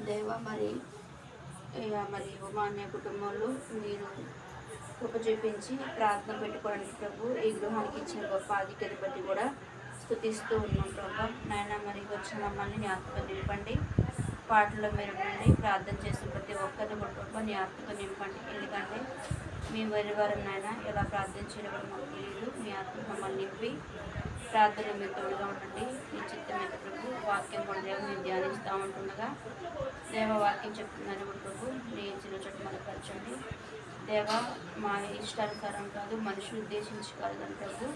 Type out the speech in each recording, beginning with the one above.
దేవ మరి ఉమాన్య కుటుంబంలో మీరు కృప చూపించి ప్రార్థన పెట్టుకోవడానికి ప్రభు ఈ గృహానికి ఇచ్చిన గొప్ప ఆధిక్యత బట్టి కూడా స్తుతిస్తూ ఉన్నాం ప్రభు. నాయన మరి వచ్చిన మమ్మల్ని జ్ఞాపకం నింపండి, పాటల్లో మీరు నుండి ప్రార్థన చేసిన ప్రతి ఒక్కరిని కూడా ప్రభు జ్ఞాపకం నింపండి. ఎందుకంటే మీ వారం నాయన ఎలా ప్రార్థన చేయడం మాకు తెలియదు. మీ ఆత్మ మమ్మల్ని నింపి ప్రార్థన మీరు తోడుగా ఉండండి. మీ చిత్తం మీద ప్రభు వాక్యం కూడా దేవ మేము ధ్యానిస్తూ ఉంటుండగా దేవ వాక్యం చెప్తున్నారు కూడా ప్రభు నీ చిన్న చోటు మనపరచండి దేవ. మా ఇష్టానుసారం కాదు, మనుషులు ఉద్దేశించి కాదు కానీ ప్రభు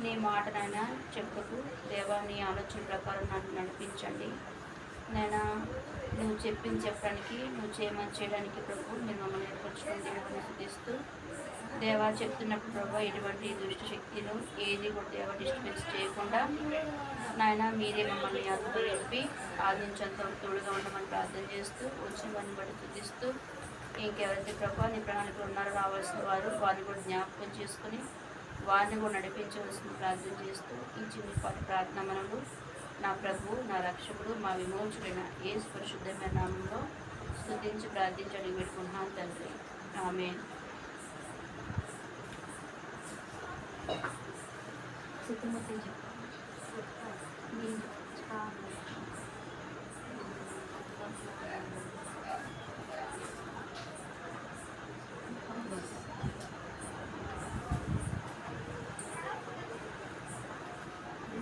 నీ మాటనైనా చెప్పుకు దేవ నీ ఆలోచన ప్రకారం నన్ను నడిపించండి. నేను నువ్వు చెప్పింది చెప్పడానికి, నువ్వు చేయడానికి ప్రభు నేను మమ్మల్ని ఏర్పరచుకుని దేవుడిని శుద్ధిస్తూ దేవా చెప్తున్నప్పుడు ప్రభు ఎటువంటి దుష్ట శక్తిలో ఏది కూడా దేవ డిస్టర్బెన్స్ చేయకుండా నాయన మీరే మమ్మల్ని ఆత్మతో నింపి ఆదించేంత తోడుగా ఉండమని ప్రార్థన చేస్తూ వచ్చిన వారిని బట్టి శుద్ధిస్తూ ఇంకెవరైతే ప్రభు నీ ప్రణాళికలు ఉన్నారో రావాల్సిన వారిని కూడా జ్ఞాపకం చేసుకుని వారిని కూడా నడిపించవలసిన ప్రార్థన చేస్తూ ఈ చిన్న పాటి ప్రార్థన మనము నా ప్రభు నా రక్షకుడు మా విమోచకుడైన యేసు పరిశుద్ధమైన నామంలో స్తుతించి ప్రార్థించి అడిగి పెట్టుకుంటున్నాను తండ్రి. ఆమేన్.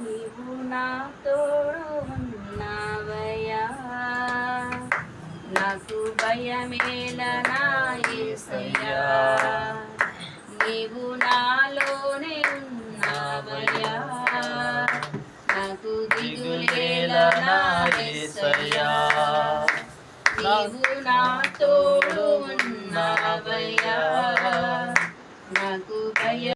నీవు నా తోడు ఉన్నావయ్యా, నాకు భయమేల నా యేసయ్యా. నీవు నాలోనే ఉన్నావయ్యా, నాకు దిగులేల నా యేసయ్యా. నీవు నా తోడు ఉన్నావయ్యా,